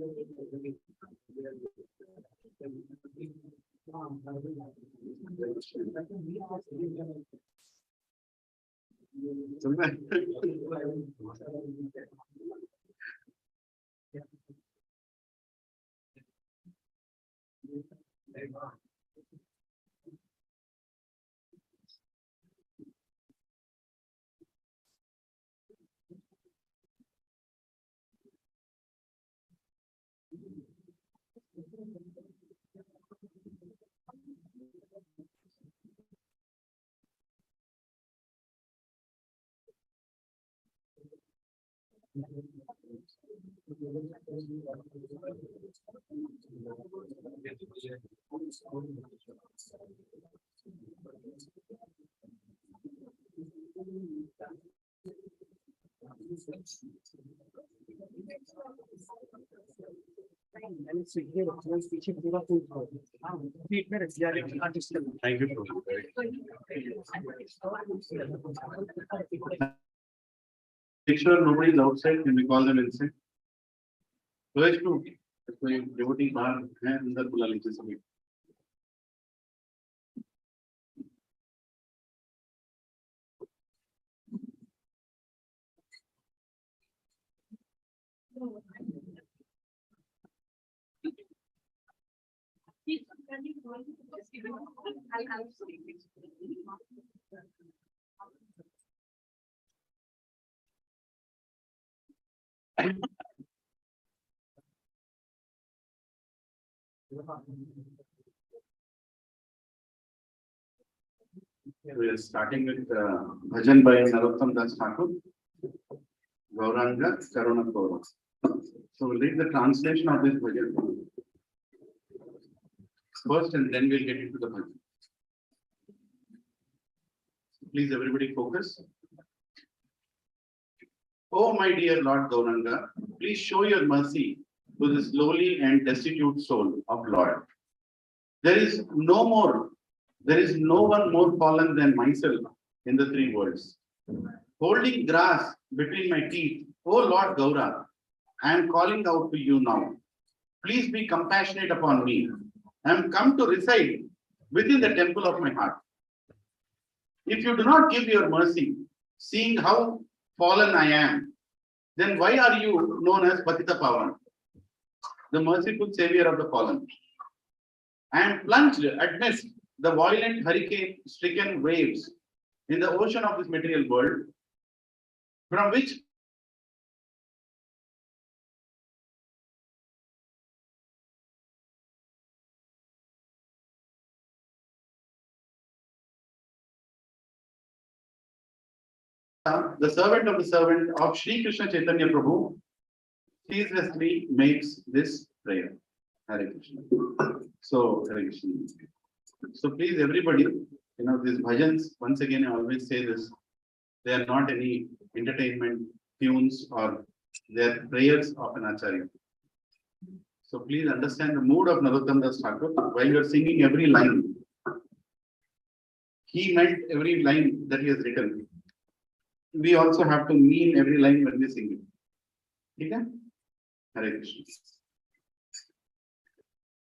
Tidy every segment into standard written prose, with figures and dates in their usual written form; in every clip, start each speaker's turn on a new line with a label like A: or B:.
A: Thank you. Make sure nobody is outside when we call them inside. So it's true. कोई devotee बाहर है अंदर बुला लीजिए सभी. We are starting with Bhajan by Narottam Das Thakur, Gauranga Karuna Koro. So we'll read the translation of this bhajan first and then we'll get into the bhajan. Please everybody focus. Oh my dear Lord Gauranga, please show your mercy to this lowly and destitute soul of Lord. There is no one more fallen than myself in the three worlds. Holding grass between my teeth, oh Lord Gaura, I am calling out to you now. Please be compassionate upon me. I am come to reside within the temple of my heart. If you do not give your mercy, seeing how fallen I am, then why are you known as Patita Pavan, the merciful savior of the fallen? I am plunged amidst the violent hurricane-stricken waves in the ocean of this material world, from which the servant of Sri Krishna Chaitanya Prabhu ceaselessly makes this prayer. Hare Krishna. So, Hare Krishna. So please everybody, these bhajans, once again I always say this, they are not any entertainment tunes or they are prayers of an Acharya. So please understand the mood of Narottam Das Thakur. While you are singing every line, he meant every line that he has written. We also have to mean every line when we sing it. Okay? Hare Krishna.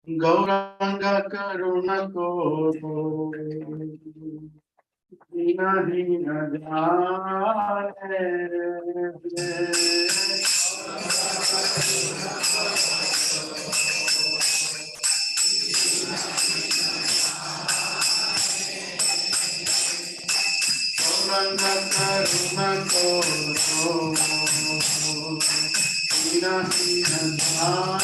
A: Gauranga Karuna Koro Dina Dina Jane Gauranga Karuna Koro Dina Dina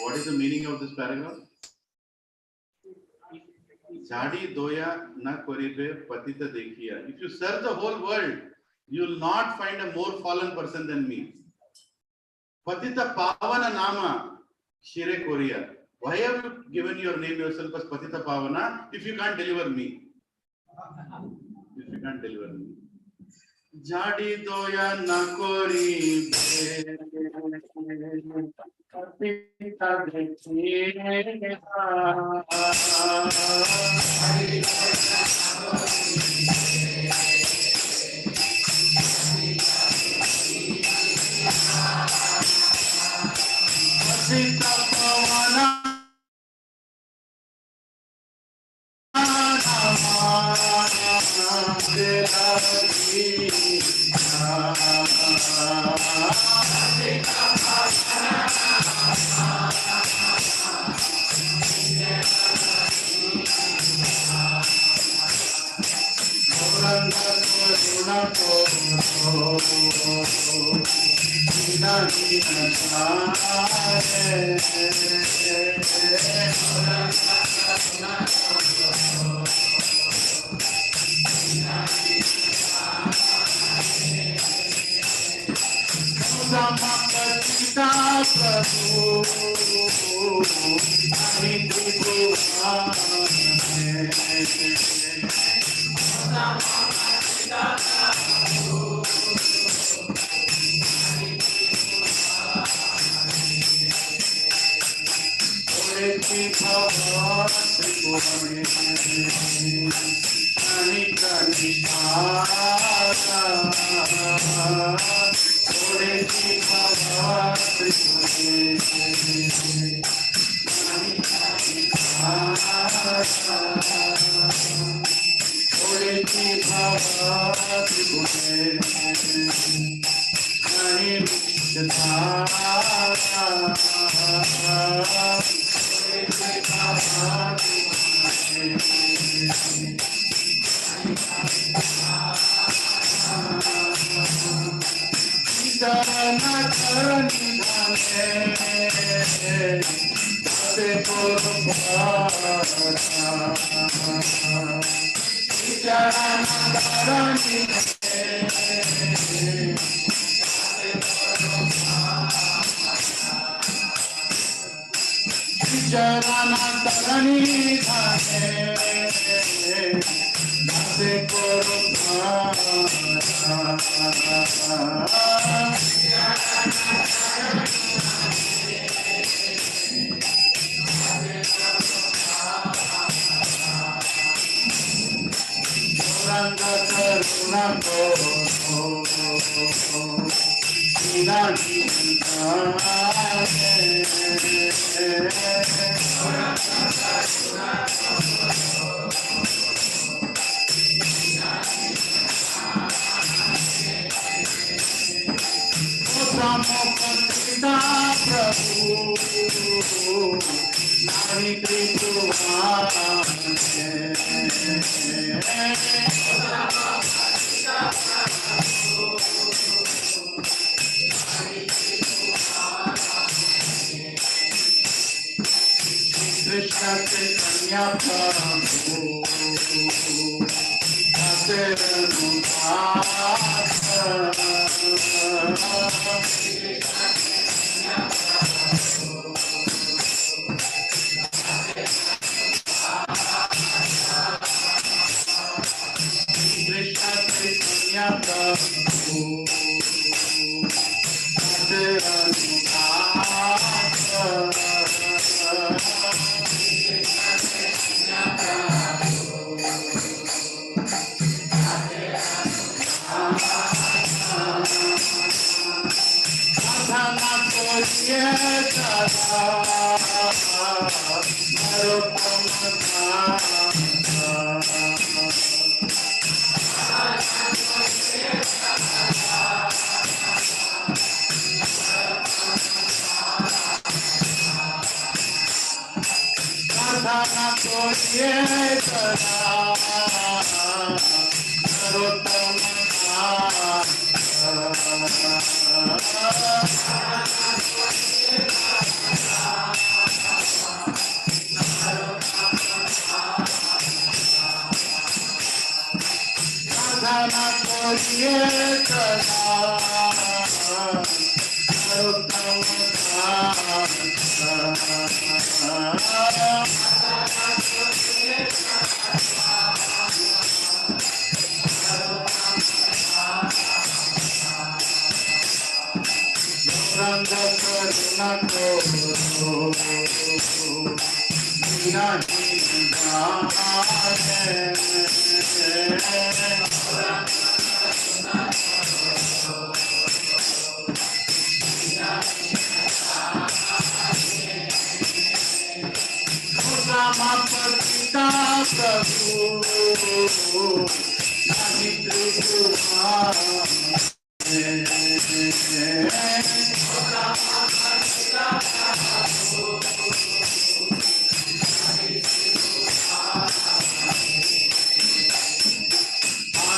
A: What is the meaning of this paragraph? Jhadi doya na koribe patita dekhiya. If you search the whole world, you will not find a more fallen person than me. Patita Pavana Nama Shire Korea. Why have you given your name yourself as Patita Pavana if you can't deliver me? If you can't deliver me. Jadi doya nakori Patita dekhiye.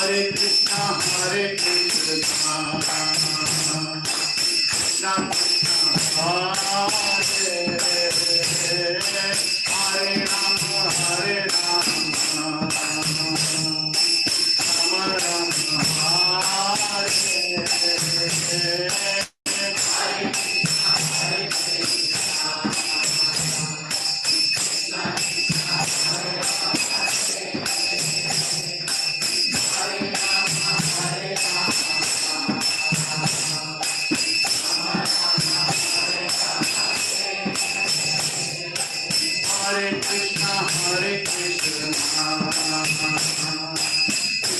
A: Krishna, Hare Krishna, Krishna Krishna, Hare Rama, Hare Rama, Rama Rama, Hare Krishna, Hare Krishna,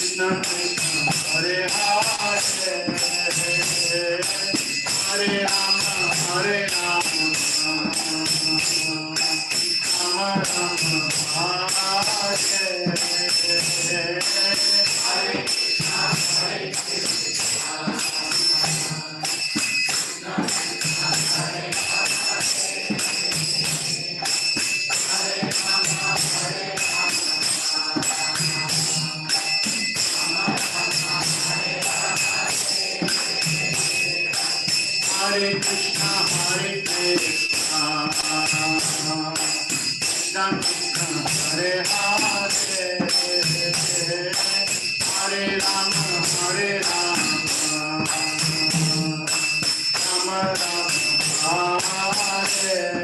A: Krishna Krishna, Hare Hare, Hare Rama, Hare Rama, Rama Rama, Hare Krishna, Hare Hare Krishna, Hare Krishna, Krishna Krishna, Hare Hare, Hare Rama, Hare Rama, Rama Rama, Hare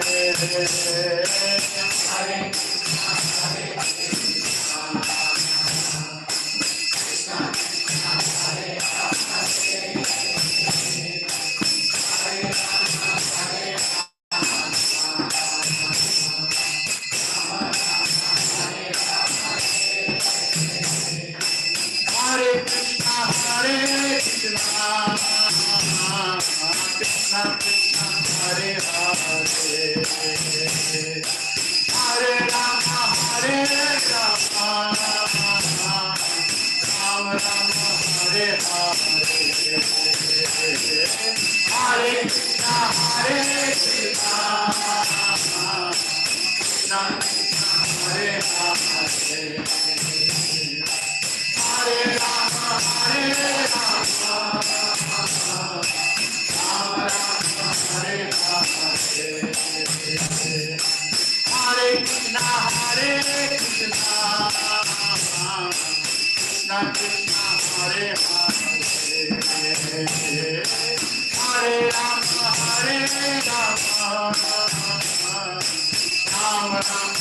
A: Hare Krishna, Hare Krishna, Krishna Krishna, Hare Hare, Hare Rama, Hare Rama, Rama Rama, Hare Hare, Hare Krishna, Hare Krishna, Krishna Krishna, Hare Hare, Hare Rama, Hare Rama, Rama Rama, Hare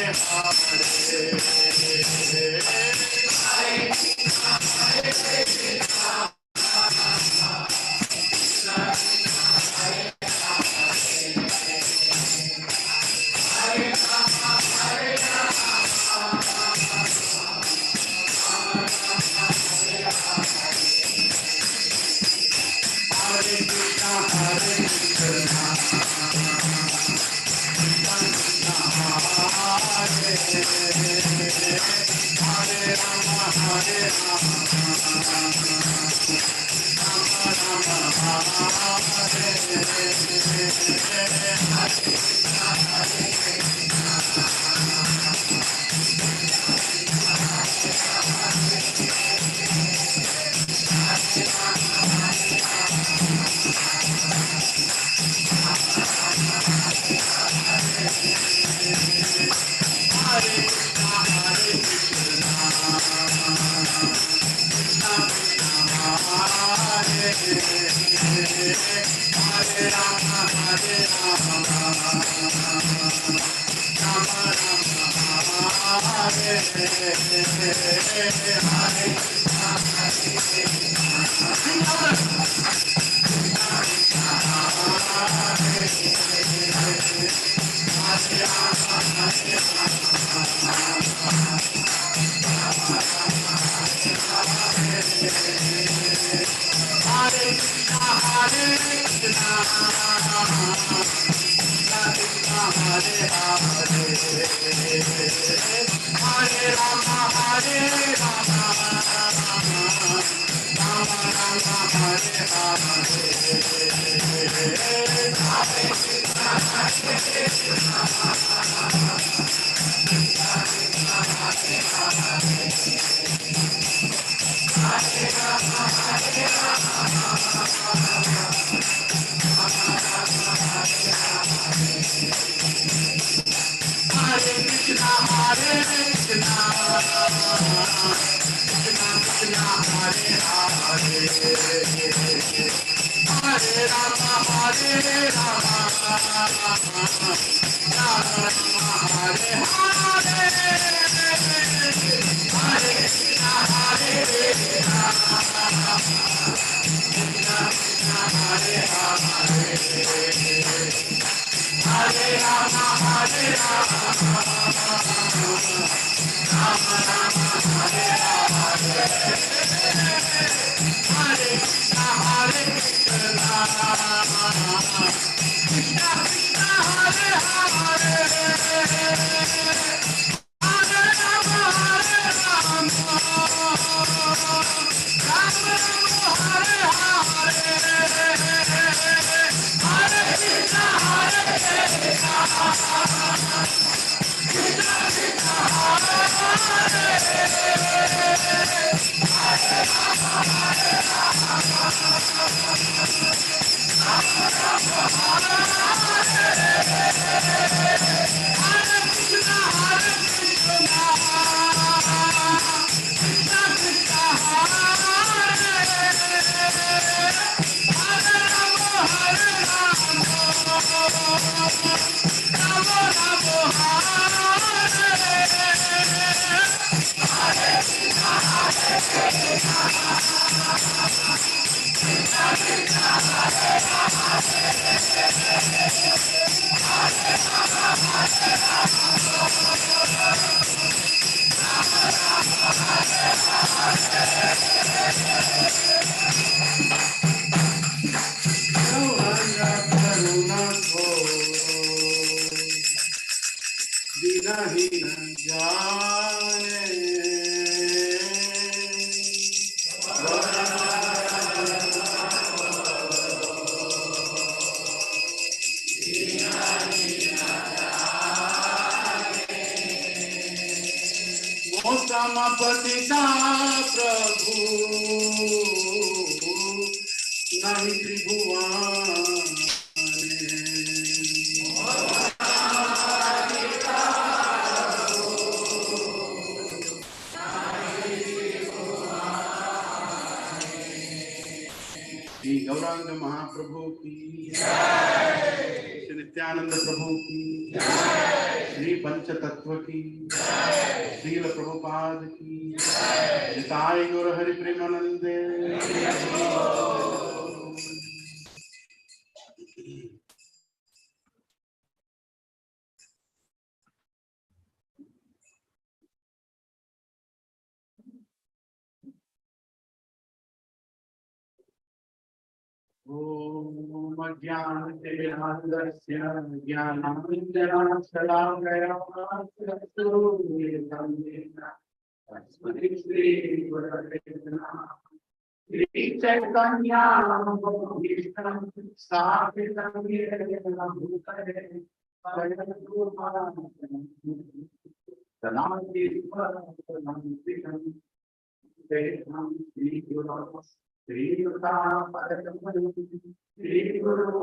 A: Hare, Hare Krishna, Hare Krishna, Krishna Krishna, Hare Hare, Hare Rama, Hare Rama, Rama Rama, Hare पतिता प्रभु नहीं त्रिभुवन श्री गौरांग महाप्रभु की श्री नित्यानंद प्रभु की श्री पंचतत्व की श्रील प्रभुपाद की निताय गौर हरि प्रेमानंदे। ओम अज्ञानतिमिरान्धस्य ज्ञानाञ्जनशलाकया तस्मै श्रीगुरवे नमः। श्रीचैतन्यं स्थापितं येन भूतले स्वयं तदानीं श्रीगुरौ श्री गुरु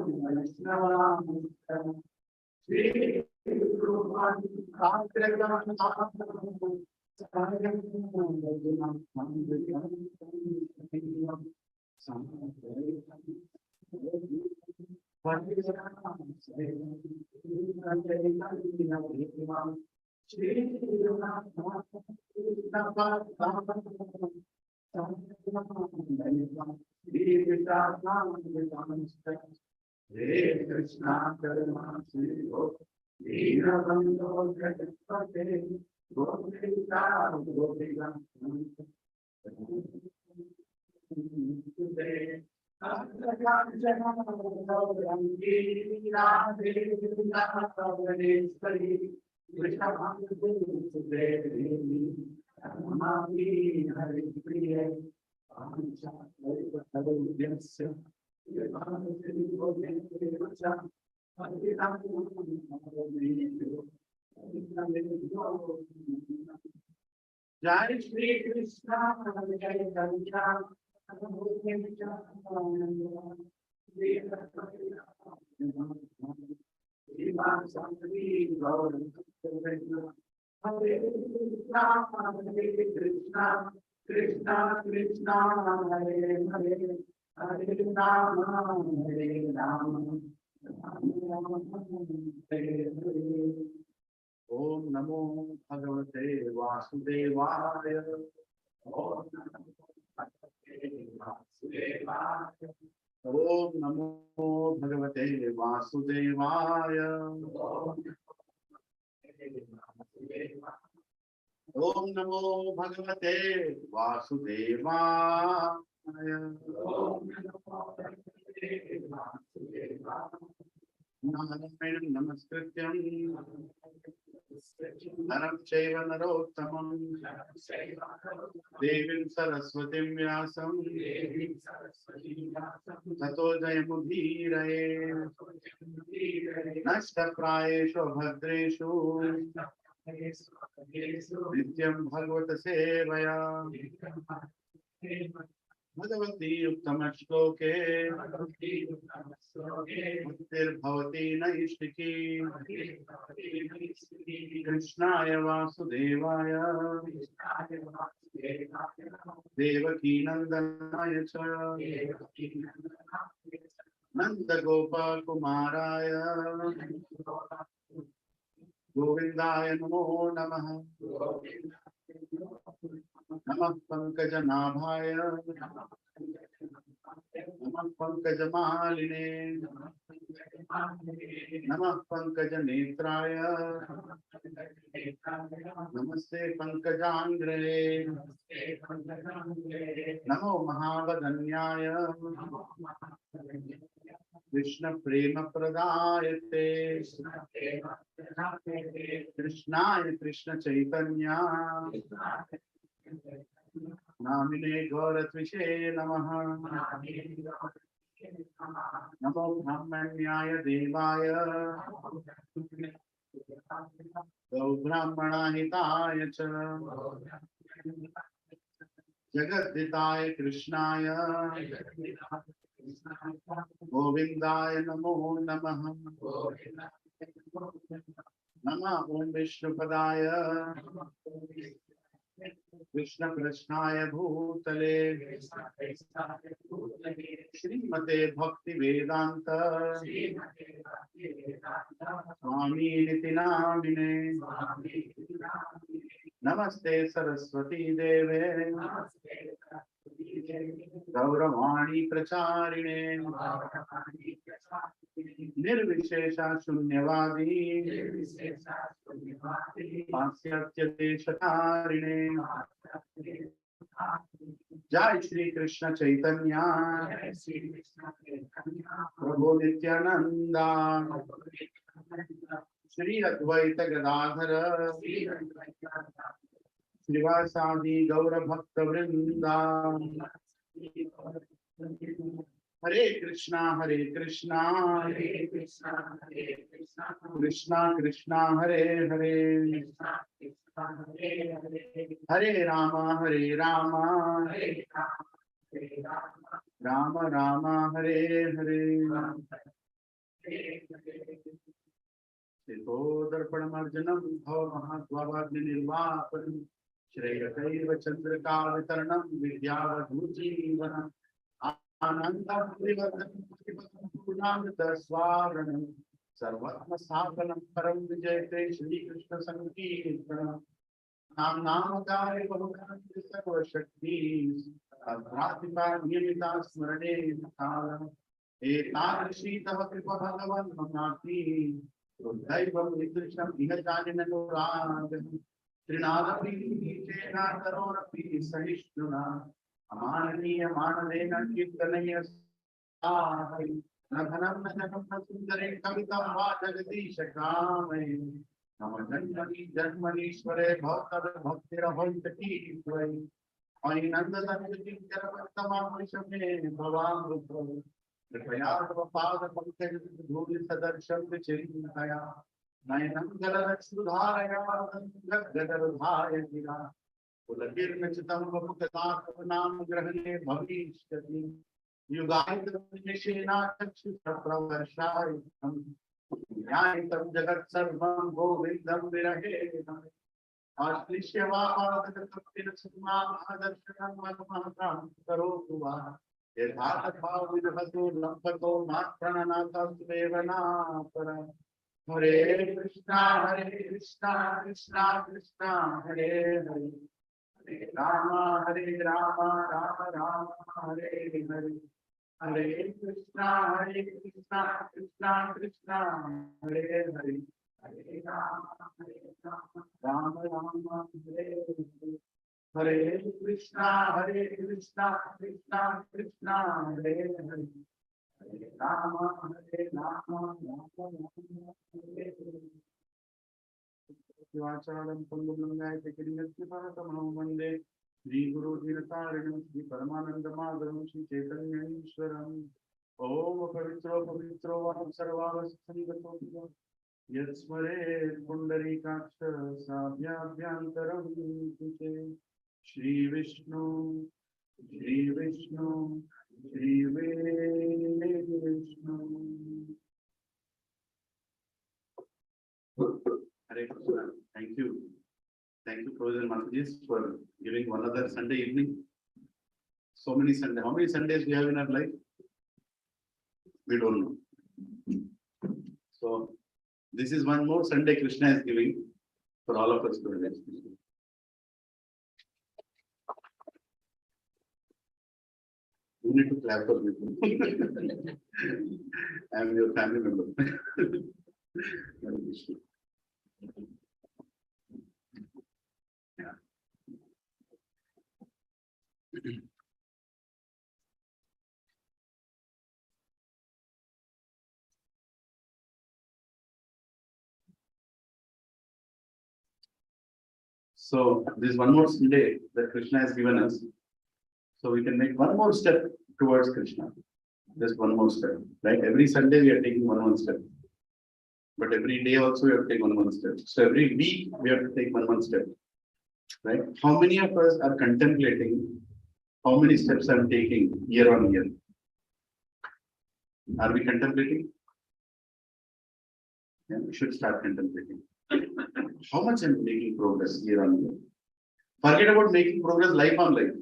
A: Hare Krishna Karma Sivo Deenabandho Jagapate Gopika Gopika Jai Shri Krishna Jai Krishna Hare Krishna, Krishna Krishna, Hare Hare, Hare Rama, Hare Rama, Rama Rama, Hare Hare. Om Namo Bhagavate Vasudevaya. Om Namo Bhagavate Vasudevaya. Om Namo Bhagavate Vasudevaya. Om Namo Bhagavate Vasudevaya. Narayanam Namaskrityam Naram Chaiva Narottamam Devim Saraswatim Vyasam Tato Jayamudhiraye Nashta Prayeshu Bhadreshu Nityam Bhagavata Sevaya Bhagavati Uttama Shloke Bhaktir Bhavati Naishtiki Krishnaya Vasudevaya Devaki Nandanaya Cha Nanda Gopa Kumaraya Govindaya Namo Namaha Namah Pankajanaಭಾಯ Namah Pankajamaline Namah Pankajanetraya Namaste Pankajangre Namo Mahavadanyaya Krishna Prema Pradayate Krishnaya Krishna Chaitanya Namine Gauratvishe Namaha Namo Brahmanyaya Devaya Gau Brahmana Hitaya Cha Jagadhitaya Krishnaya Govindaya Namo Namaha Namah Om Vishnupadaya Krishna Krishnaya Bhutale Srimate Bhakti Vedanta Swami Niti Namine Namaste Saraswati Deve Gauravani Pracharine Nirvishesha Shunyavadi Pasyatya Deshatarine Jai Shri Krishna Chaitanya Prabhu Nityananda Shri Advaita Gadadhara Srivasadi Gaura Bhakta Vrinda Hare Krishna Krishna Krishna Hare Hare Hare Rama Rama Rama Hare Hare Sito Darpanam Arjanam Bhava Mahatmavagni Nirvapanam Shreyataiva Chandrika Vitaranam Vidyavadhujivanam Ananda Purunamrita Swaranam Sarvatma Sakanam Param Vijayate Shri Krishna Sankirtanam Nam Namadari Bhagavan Sarva Shaktis Adhratipa Niyamita Smarane Kalam Etadrishi Tava Kripa Bhagavan Mamati Ruddhaivam Vidrisham Ihajaninanuradam Trinadapi Chena Karorapi Sahishnuna Amananiya Manadena Kirtanaya Sahai Nadhanam Nadhanam Sundare Kavitam Vajagadish Kamai Nama Janmani Janmanishware Bhaktara Bhaktira Bhaktati Svai Ainanda Danjati Jaravatama Vishame Bhavam Rupra Kripaya Pada Pankaj Dhuli Sadarsham Vichintaya Nayanam Galarasudharaya Gadarudhaya Gira Ulagirnachitam Vapukataam Grahane Bhavishyati Yugayitam Nishena Chakshusha Pravarshayitam Nyayitam Jagat Sarvam Govindam Virahe Hare Krishna, Krishna Krishna, Hare Hare. Hare Rama, Hare Rama, Rama Rama, Hare Hare. Hare Krishna, Krishna Krishna, Hare Hare. Hare Rama, Rama, Hare Hare. Hare Krishna, Krishna Krishna, Hare Hare. Hare Rama, Rama, Rama, Hare Hare. Vacharam Pangulangaya Tekiriyastiparatamaho Mande Shri Guru Dhiratarinam Shri Paramananda Madhavam Shri Chaitanya Ishwaram Om Pavitro Pavitro Vam Sarvavas Sangato Yatsmare Pundari Kaksha Sabhyabhyantaram Tuche Shri Vishnu Shri Vishnu Shri Vishnu. Hare Krishna. Thank you. Thank you, Professor Mataji, for giving one other Sunday evening. So many Sundays. How many Sundays we have in our life? We don't know. So, this is one more Sunday Krishna is giving for all of us to relax. You need to clap for me. I am your family member. Yeah. So this is one more Sunday that Krishna has given us. So we can make one more step towards Krishna. Just one more step. Right? Every Sunday we are taking one step. But every day also we have to take one step. So every week we have to take one step. Right? How many of us are contemplating how many steps I'm taking year on year? Are we contemplating? Yeah, we should start contemplating. How much I'm making progress year on year? Forget about making progress life on life.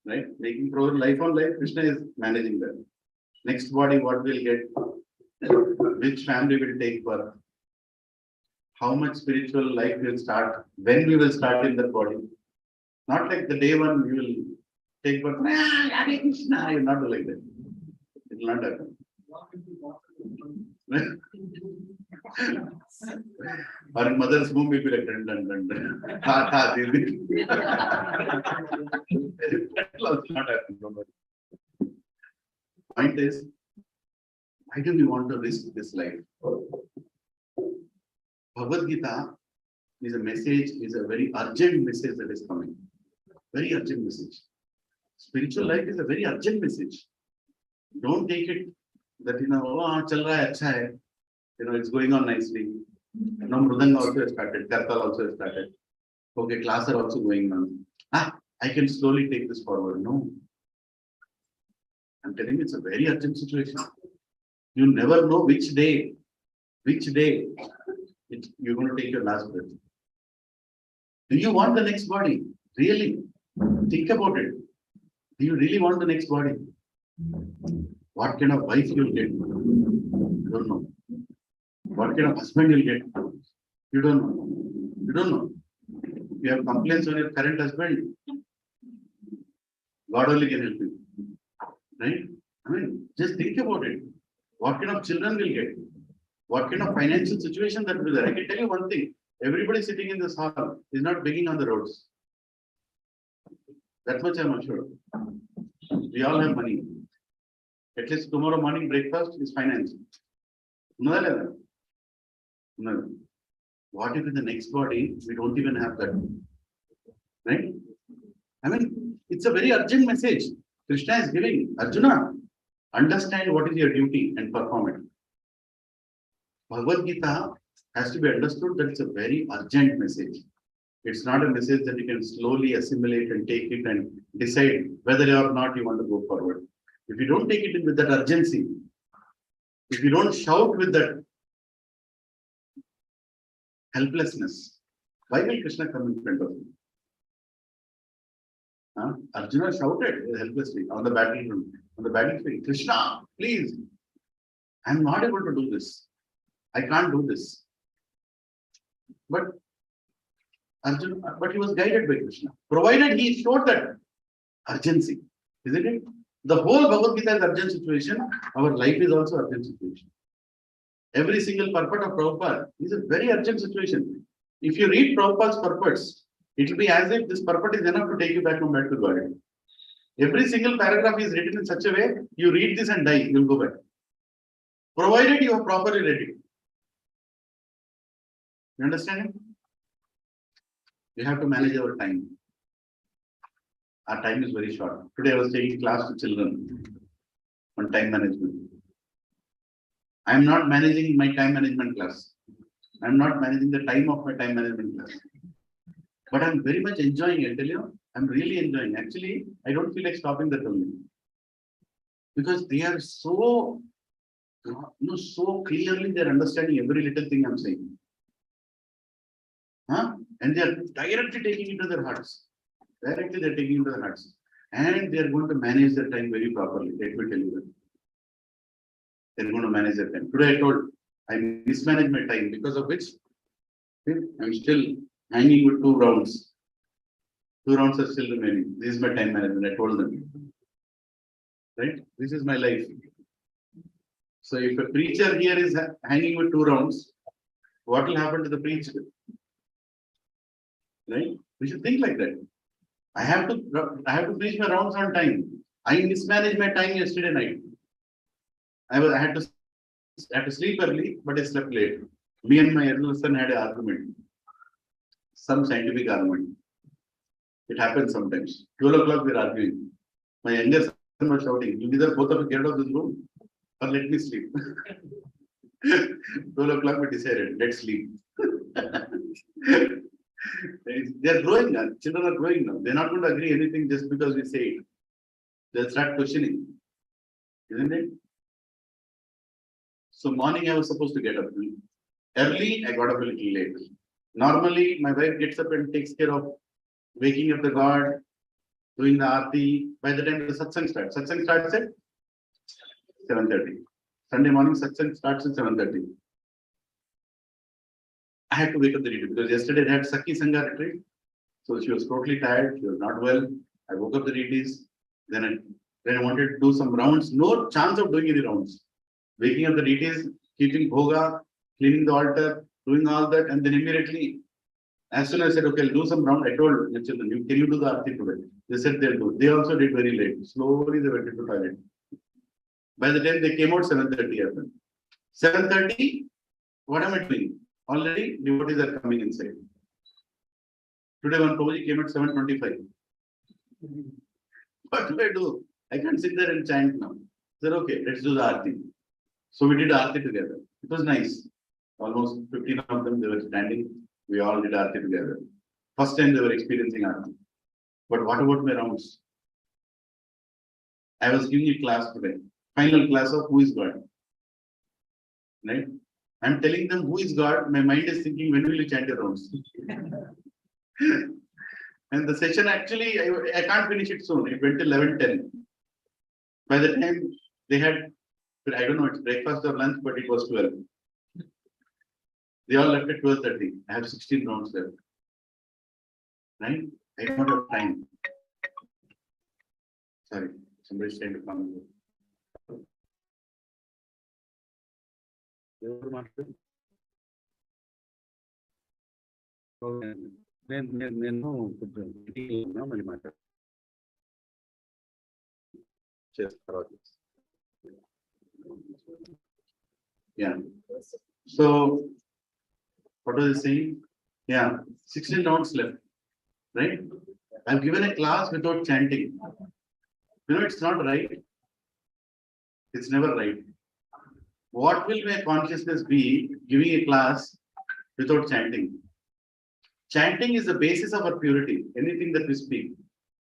A: Right? Making progress life on life, Krishna is managing that. Next body, what we'll get? Which family will take birth? How much spiritual life will start? When we will start in that body? Not like the day one we will take birth. Hare Krishna. You will not do like that. It will not happen. Or in mother's womb, we will be like dun. That will also not happen. Point is, why do we want to risk this life? Bhagavad Gita is a message, is a very urgent message that is coming. Very urgent message. Spiritual life is a very urgent message. Don't take it that, oh, chal raha hai, acha hai. It's going on nicely. Now Mridanga also has started, Kartal also has started. Okay, class are also going on. I can slowly take this forward. No. I'm telling you, it's a very urgent situation. You never know which day you're going to take your last breath. Do you want the next body? Really? Think about it. Do you really want the next body? What kind of wife you'll get? You don't know. What kind of husband you'll get? You don't know. You don't know. You have complaints on your current husband. God only can help you. Right? I mean, just think about it. What kind of children we'll get? What kind of financial situation that will be there? I can tell you one thing. Everybody sitting in this hall is not begging on the roads. That much I'm assured. We all have money. At least tomorrow morning breakfast is financed. No. What if in the next body we don't even have that? Right? I mean, it's a very urgent message. Krishna is giving. Arjuna, understand what is your duty and perform it. Bhagavad Gita has to be understood that it's a very urgent message. It's not a message that you can slowly assimilate and take it and decide whether or not you want to go forward. If you don't take it with that urgency, if you don't shout with that helplessness, Why will Krishna come in front of you? Arjuna shouted helplessly on the battlefield, Krishna, please, I am not able to do this. I can't do this. But he was guided by Krishna, provided he showed that urgency, isn't it? The whole Bhagavad Gita is urgent situation. Our life is also urgent situation. Every single purport of Prabhupada is a very urgent situation. If you read Prabhupada's purports, it will be as if this purport is enough to take you back to God. Every single paragraph is written in such a way, you read this and die, you will go back. Provided you have properly read it. You understand it? We have to manage our time. Our time is very short. Today I was taking class to children on time management. I am not managing my time management class. I am not managing the time of my time management class. But I am very much enjoying it. I tell you, I am really enjoying. Actually, I don't feel like stopping that only. Because they are so, so clearly they are understanding every little thing I am saying. And they are directly taking it to their hearts. Directly they are taking it to their hearts. And they are going to manage their time very properly. Let me tell you that. They are going to manage their time. Today I told, I mismanaged my time, because of which I am still hanging with 2 rounds. 2 rounds are still remaining. This is my time management. I told them. Right? This is my life. So if a preacher here is hanging with 2 rounds, what will happen to the preacher? Right? We should think like that. I have to finish my rounds on time. I mismanaged my time yesterday night. I had to sleep early, but I slept late. Me and my elder son had an argument. Some scientific argument. It happens sometimes. 12 o'clock we are arguing. My younger son was shouting, you either both of you get out of this room or let me sleep. 12 o'clock we decided, let's sleep. They are growing now. Children are growing now. They're not going to agree anything just because we say it. They'll start questioning. Isn't it? So morning I was supposed to get up early. I got up a little late. Normally my wife gets up and takes care of waking up the God, doing the aarti. By the time the satsang starts at 7:30. Sunday morning satsang starts at 7:30. I had to wake up the retreat because yesterday I had Sakhi Sangha retreat. So she was totally tired. She was not well. I woke up the retreats. Then I wanted to do some rounds. No chance of doing any rounds. Waking up the retreats, keeping bhoga, cleaning the altar, doing all that, and then immediately, as soon as I said, okay, I'll do some round, I told the children, can you do the aarti today? They said they'll do. They also did very late. Slowly they went into toilet. By the time they came out, 7:30 happened. 7:30, what am I doing? Already devotees are coming inside. Today one Prabhuji came at 7:25. What do I do? I can't sit there and chant now. I said, okay, let's do the aarti. So we did aarti together. It was nice. Almost 15 of them, they were standing. We all did aarti together. First time they were experiencing aarti. But what about my rounds? I was giving a class today. Final class of who is God. Right? I'm telling them who is God. My mind is thinking, when will you chant your rounds? And the session actually, I can't finish it soon. It went till 11:10. By the time they had, I don't know, it's breakfast or lunch, but it was 12. They all left at 12:30. I have 16 rounds left. Right? I don't have time. Sorry, somebody's trying to come. Yeah. So, what was I saying? Yeah, 16 rounds left. Right? I've given a class without chanting. You know, it's not right. It's never right. What will my consciousness be giving a class without chanting? Chanting is the basis of our purity. Anything that we speak.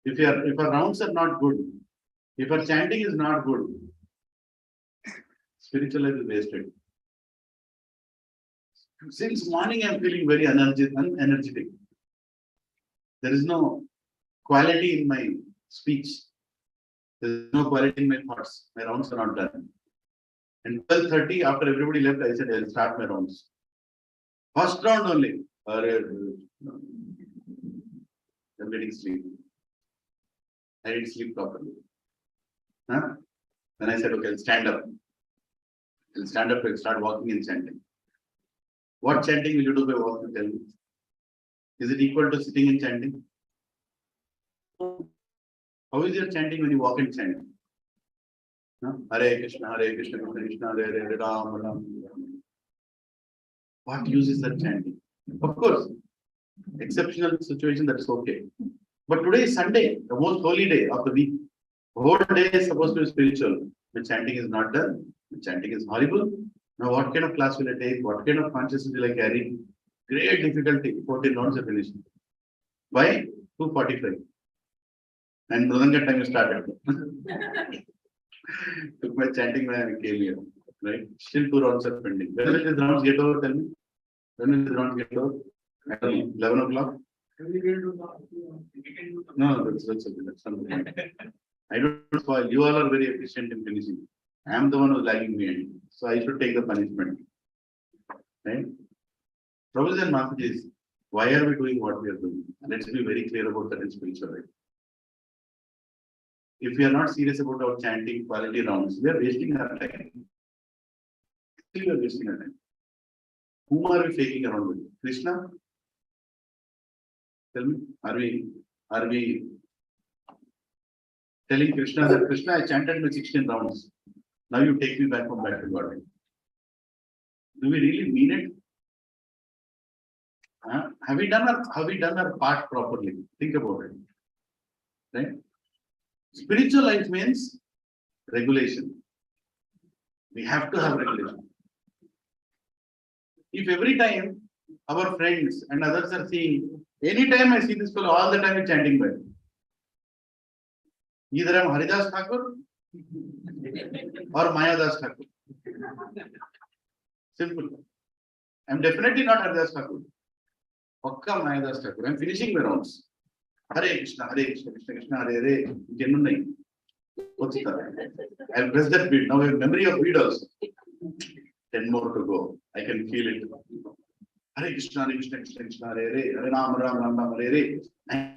A: If our rounds are not good, if our chanting is not good, spiritual life is wasted. Since morning, I'm feeling very unenergetic. There is no quality in my speech. There is no quality in my thoughts. My rounds are not done. And 12:30, after everybody left, I said, I'll start my rounds. First round only. I'm getting sleep. I didn't sleep properly. Huh? Then I said, okay, I'll stand up. I'll stand up and start walking and chanting. What chanting will you do by walking? Tell me. Is it equal to sitting and chanting? How is your chanting when you walk and chant? No? Hare Krishna, Krishna Krishna, Hare Hare, Ram, Ram, Ram. What use is that chanting? Of course, exceptional situation, that's okay. But today is Sunday, the most holy day of the week. The whole day is supposed to be spiritual. The chanting is not done. The chanting is horrible. Now, what kind of class will I take? What kind of consciousness will I carry? Great difficulty. 14 rounds are finished. By 2:45. And Mridanga time started. Took my chanting when I came here. Right? Still 2 rounds are pending. When will these rounds get over? Tell me. When will these rounds get over? At 11 o'clock? No, that's okay. That's not the point. I don't spoil. You all are very efficient in finishing. I am the one who's lagging behind. So I should take the punishment. Right? Prabhu's and Mataji's, why are we doing what we are doing? Let's be very clear about that in spiritual life. If we are not serious about our chanting quality rounds, we are wasting our time. We are wasting our time. Whom are we faking around with? Krishna? Tell me, are we telling Krishna that Krishna, I chanted my 16 rounds. Now you take me back to God. Do we really mean it? Have we done our part properly? Think about it. Right? Spiritual life means regulation. We have to have regulation. If every time our friends and others are seeing, anytime I see this fellow, all the time he's chanting well. Either I'm Haridas Thakur or Mayadas Thakur. Simple. I'm definitely not Haridas Thakur. Pakka Mayadas Thakur. I'm finishing my rounds. Hare Krishna, Krishna Krishna, Hare Hare. Genuinely. What's that? I'll press that beat. Now I have memory of beat also. 10 more to go. I can feel it. Hare Krishna, Krishna Krishna, Hare Hare. Hare Ram, Ram, Ram, Ram, Hare Hare.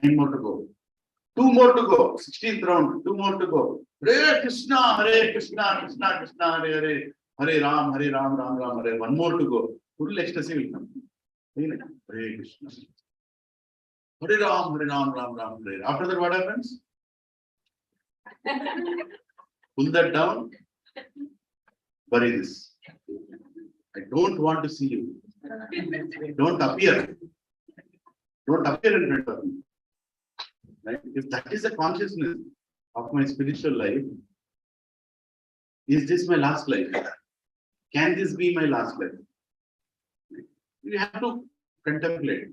A: 9 more to go. 2 more to go. 16th round. 2 more to go. Hare Krishna, Krishna Krishna, Hare Hare. Hare Ram, Ram, Ram, Hare. 1 more to go. Full ecstasy will come. Hare Krishna. Hare Ram, Ram, Ram, Hare. After that, what happens? Pull that down. Bury this. I don't want to see you. Don't appear. Don't appear in front of me. Right? If that is the consciousness of my spiritual life, is this my last life? Can this be my last life? We have to contemplate.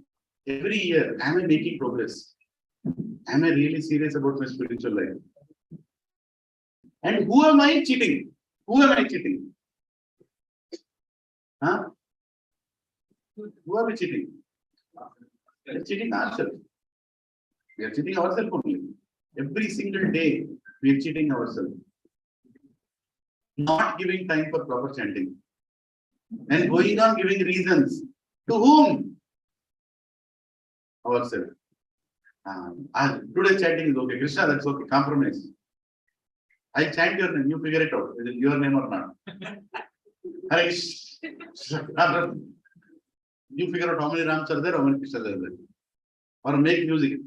A: Every year, am I making progress? Am I really serious about my spiritual life? And who am I cheating? Who am I cheating? Huh? Who are we cheating? We are cheating ourselves. We are cheating ourselves only. Every single day, we are cheating ourselves. Not giving time for proper chanting. And going on giving reasons. To whom? Ourselves. Today chanting is okay. Krishna, that's okay. Compromise. I chant your name. You figure it out. Is it your name or not? You figure out how many Rams are there, how many Krishnas are there. Or make music.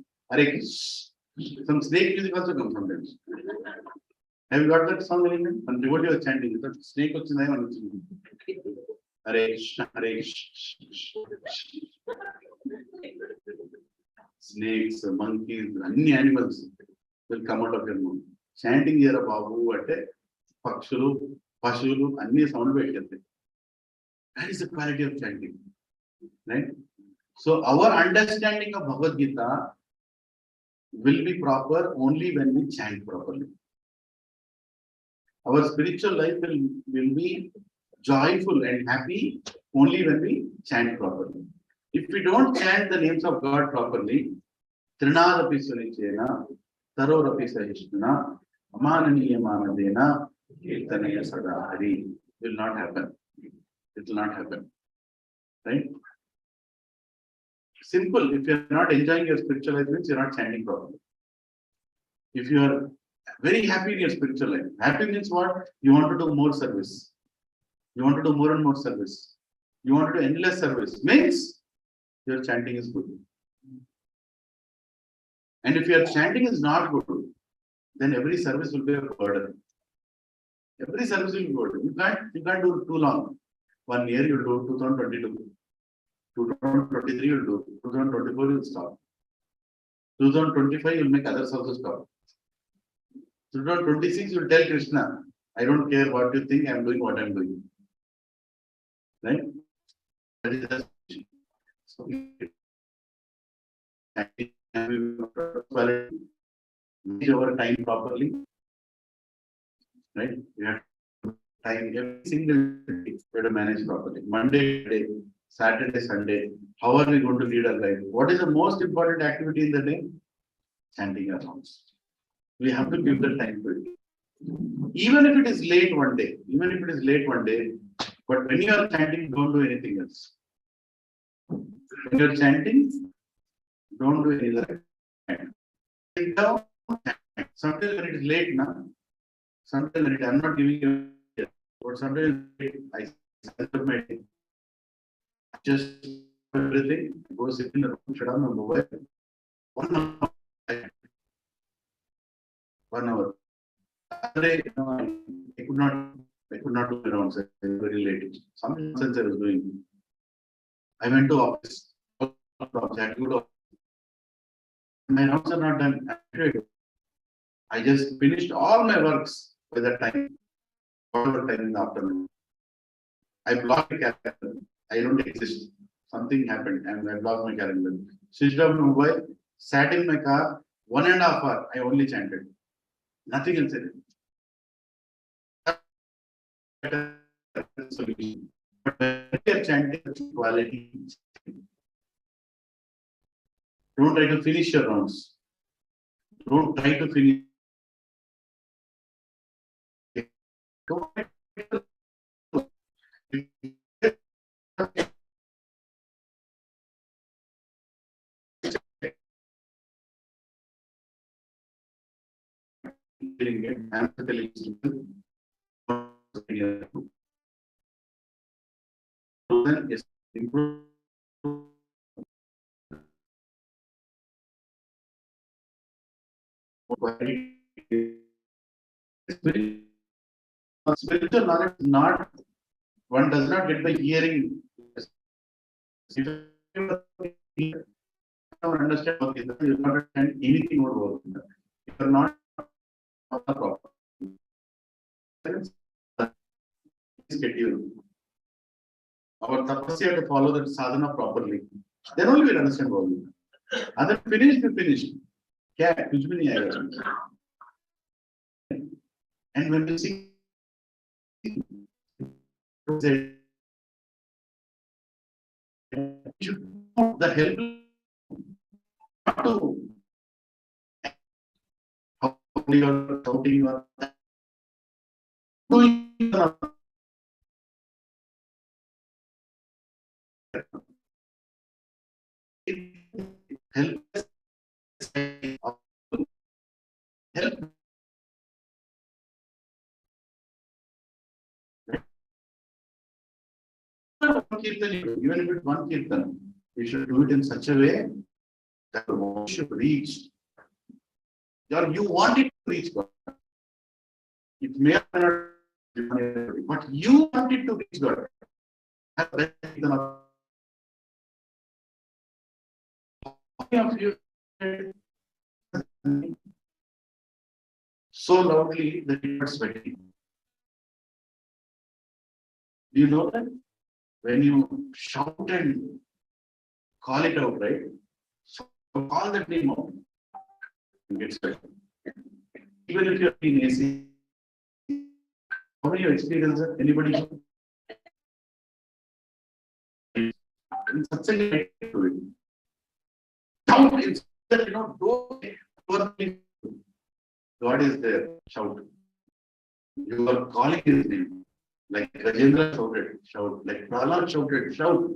A: Some snake music also comes sometimes. Have you got that song in India? And devotee was chanting. That snake was in the Hare Krishna, Hare Krishna. Snakes, monkeys, many animals will come out of your mouth. Chanting here Babu at Pakshulu, Pashulu, and sound waves. That is the quality of chanting. Right? So our understanding of Bhagavad Gita will be proper only when we chant properly. Our spiritual life will be joyful and happy only when we chant properly. If we don't chant the names of God properly, Trinadapi Sunichena, Tarorapi Sahishna, Amananiya Manadena, Kirtanaya Sadahari will not happen. It will not happen. Right? Simple. If you're not enjoying your spiritual life, means you're not chanting properly. If you are very happy in your spiritual life, happy means what? You want to do more service. You want to do more and more service. You want to do endless service. Means your chanting is good. And if your chanting is not good, then every service will be a burden. Every service will be burden. You can't do too long. 1 year you'll do 2022. 2023 you'll do. 2024 you'll stop. 2025 you'll make others also stop. 2026 you'll tell Krishna, I don't care what you think, I'm doing what I'm doing. Right? That is the so manage our time properly. Right? We have time every single day to manage properly. Monday, Saturday, Sunday. How are we going to lead our life? What is the most important activity in the day? Chanting our songs. We have to give the time to it. Even if it is late one day, but when you are chanting, don't do anything else. When you are chanting, don't do anything. Sometimes when it is late, sometimes when I'm not giving you, but sometimes I just everything, go sit in the room, shut down my mobile. 1 hour. 1 hour. Today, I could not do around very late. Some nonsense I was doing. I went to office. My rounds are not done. I just finished all my works by that time. Whatever time in the afternoon. I blocked my calendar. I don't exist. Something happened and I blocked my calendar. Switched off my mobile, sat in my car, 1.5 hours. I only chanted. Nothing else. Solution. But when we are chanting quality, don't try to finish your rounds. Don't try to finish. Don't try to then is improve. Spiritual knowledge is not, one does not get by hearing. If you understand what is, you don't understand anything about work. You are not proper. Schedule. Our tapasya to follow that sadhana properly. Then only we'll understand what we do. Other finished, we finished. क्या कुछ भी नहीं आएगा. And when we see the help to how you are shouting or doing help help. Even if it's one kirtan, you should do it in such a way that the voice should reach. Or you want it to reach God. It may not, but you want it to reach God. Of you so loudly that you are sweating. Do you know that? When you shout and call it out, right? So call that name out. You get sweating. Even if you're in AC, how many experience that? Anybody? and satsang to it. Shout instead, don't. God is there. Shout. You are calling his name. Like Rajendra shouted, shout. Like Prahlad shouted, shout.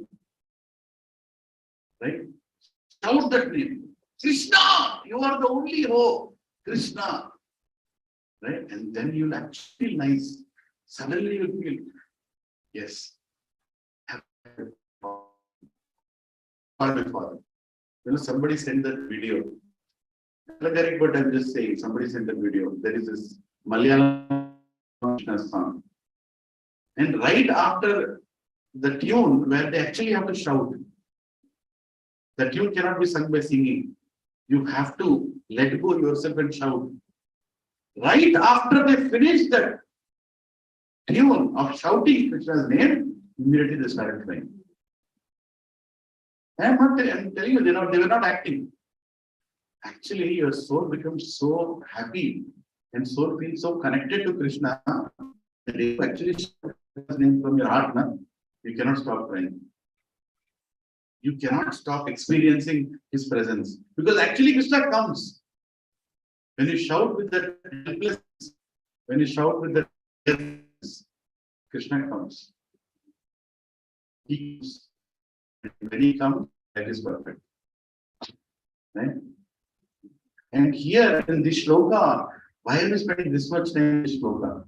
A: Right? Shout that name. Krishna, you are the only hope. Krishna. Right? And then you'll actually feel nice. Suddenly you'll feel, yes. Father. Somebody sent that video. But I'm just saying, somebody sent a video. There is this Malayalam song. And right after the tune, where they actually have to shout, the tune cannot be sung by singing. You have to let go yourself and shout. Right after they finish that tune of shouting Krishna's name, immediately they started crying. I'm telling you, they were not acting. Actually, your soul becomes so happy and soul feels so connected to Krishna that if you actually shout his name from your heart, you cannot stop crying. You cannot stop experiencing his presence. Because actually Krishna comes. When you shout with that helplessness, when you shout with that helplessness, Krishna comes. He comes. And when he comes, that is perfect. Right? And here in this shloka, why are we spending this much time in this shloka?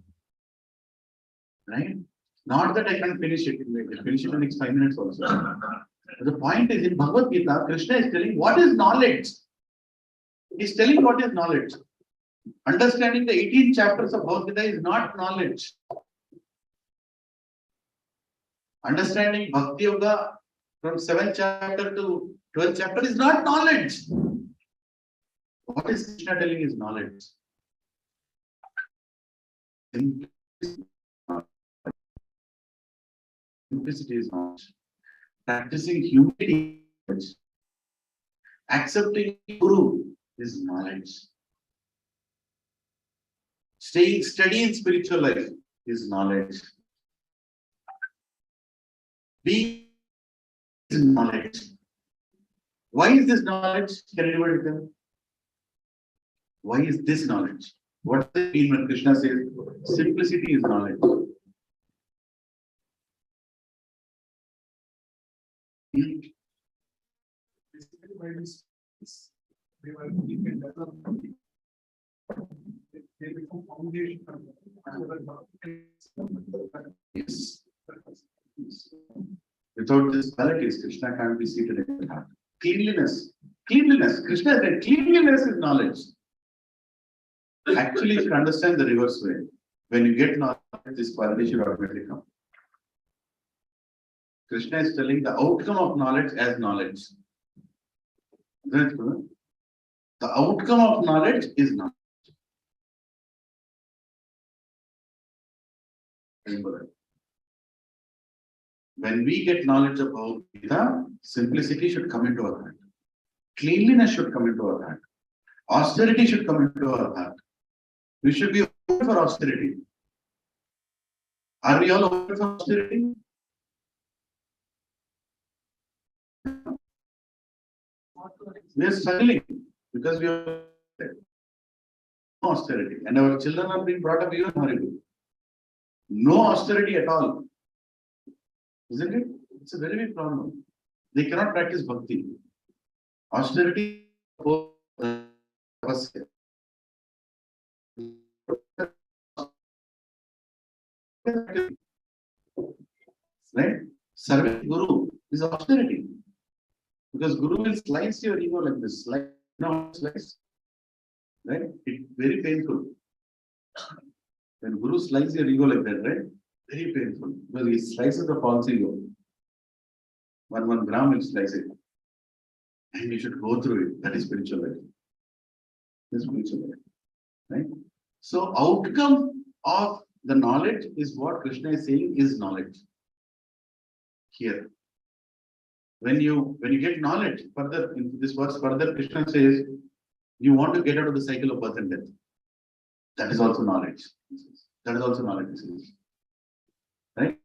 A: Right? Not that I can finish it. We'll finish it in the next 5 minutes also. But the point is, in Bhagavad Gita, Krishna is telling what is knowledge. He's telling what is knowledge. Understanding the 18 chapters of Bhagavad Gita is not knowledge. Understanding Bhakti Yoga from 7th chapter to 12th chapter is not knowledge. What is Krishna telling is knowledge. Simplicity is knowledge. Practicing humility, accepting Guru is knowledge. Staying steady in spiritual life is knowledge. Being is knowledge. Why is this knowledge? Can anybody tell? Why is this knowledge? What does it mean when Krishna says simplicity is knowledge? Yes. Without this qualities, Krishna can't be seated in the heart. Cleanliness. Cleanliness. Krishna said cleanliness is knowledge. Actually, if you understand the reverse way, when you get knowledge, this quality should automatically come. Krishna is telling the outcome of knowledge as knowledge. The outcome of knowledge is knowledge. When we get knowledge about Gita, simplicity should come into our heart. Cleanliness should come into our heart. Austerity should come into our heart. We should be open for austerity. Are we all open for austerity? We are struggling because we are no austerity, and our children are being brought up even horrible. No austerity at all. Isn't it? It's a very big problem. They cannot practice bhakti. Austerity. Right? Serving Guru is austerity. Because Guru will slice your ego like this. Slice. Right? It's very painful. When Guru slices your ego like that, right? Very painful. Because he slices the false ego. 1 gram will slice it. And you should go through it. That is spiritual life. That is spiritual life. Right? So outcome of the knowledge is what Krishna is saying is knowledge. Here. When you get knowledge, further in this verse, further Krishna says, you want to get out of the cycle of birth and death. That is also knowledge. That is also knowledge. Right?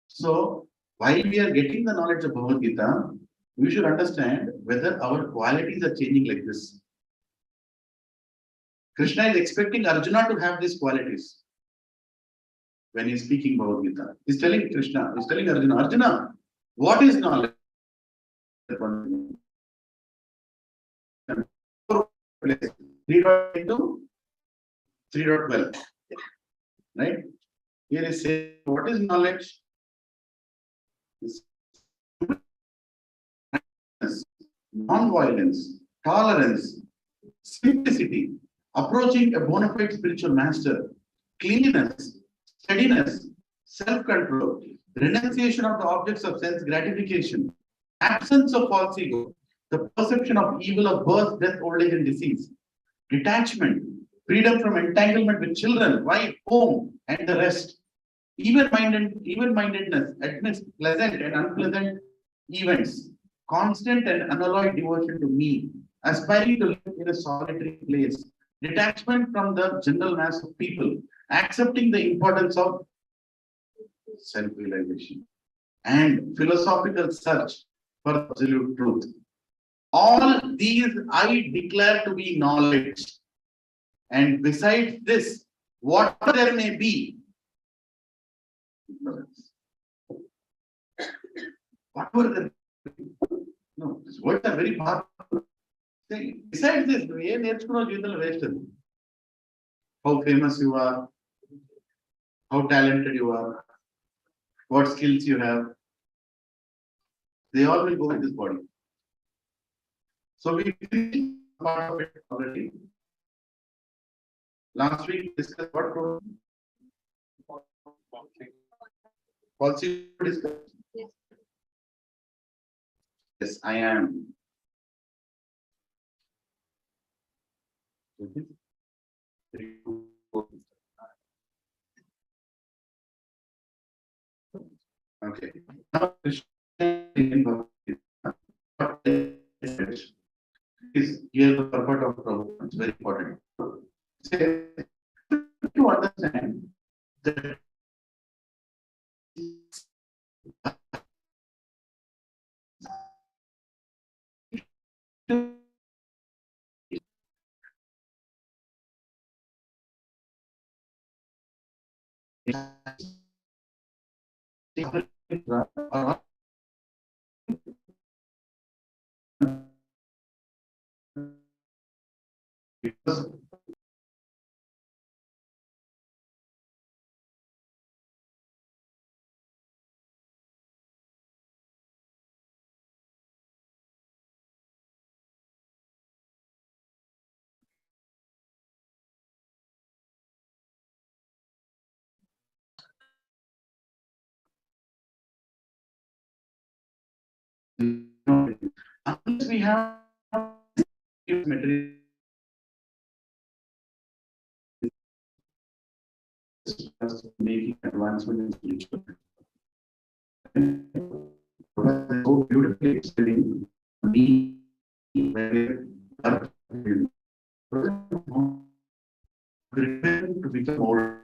A: So While we are getting the knowledge of Bhagavad Gita, we should understand whether our qualities are changing like this. Krishna is expecting Arjuna to have these qualities when he's speaking Bhagavad Gita. He's telling Krishna, he's telling Arjuna, Arjuna, what is knowledge? 3.12. Right? Here is saying, what is knowledge? Non-violence, tolerance, simplicity, approaching a bona fide spiritual master, cleanliness, steadiness, self-control, renunciation of the objects of sense gratification, absence of false ego, the perception of evil of birth, death, old age, and disease, detachment, freedom from entanglement with children, wife, home, and the rest, even-mindedness amidst pleasant and unpleasant events, constant and unalloyed devotion to me, aspiring to live in a solitary place, detachment from the general mass of people, accepting the importance of self-realization, and philosophical search for absolute truth. All these I declare to be knowledge. And besides this, whatever there may be, whatever there may be, no, these words are very powerful. Besides this, how famous you are, how talented you are, what skills you have, they all will go with this body. So we finished part of it already. Last week we discussed what wrote? Policy discussed. Yes, I am. Okay. Now, is here the purport of Prabhupada. It's very important. To understand that because unless we have material making advancement in spiritual. So beautifully explaining me where to become more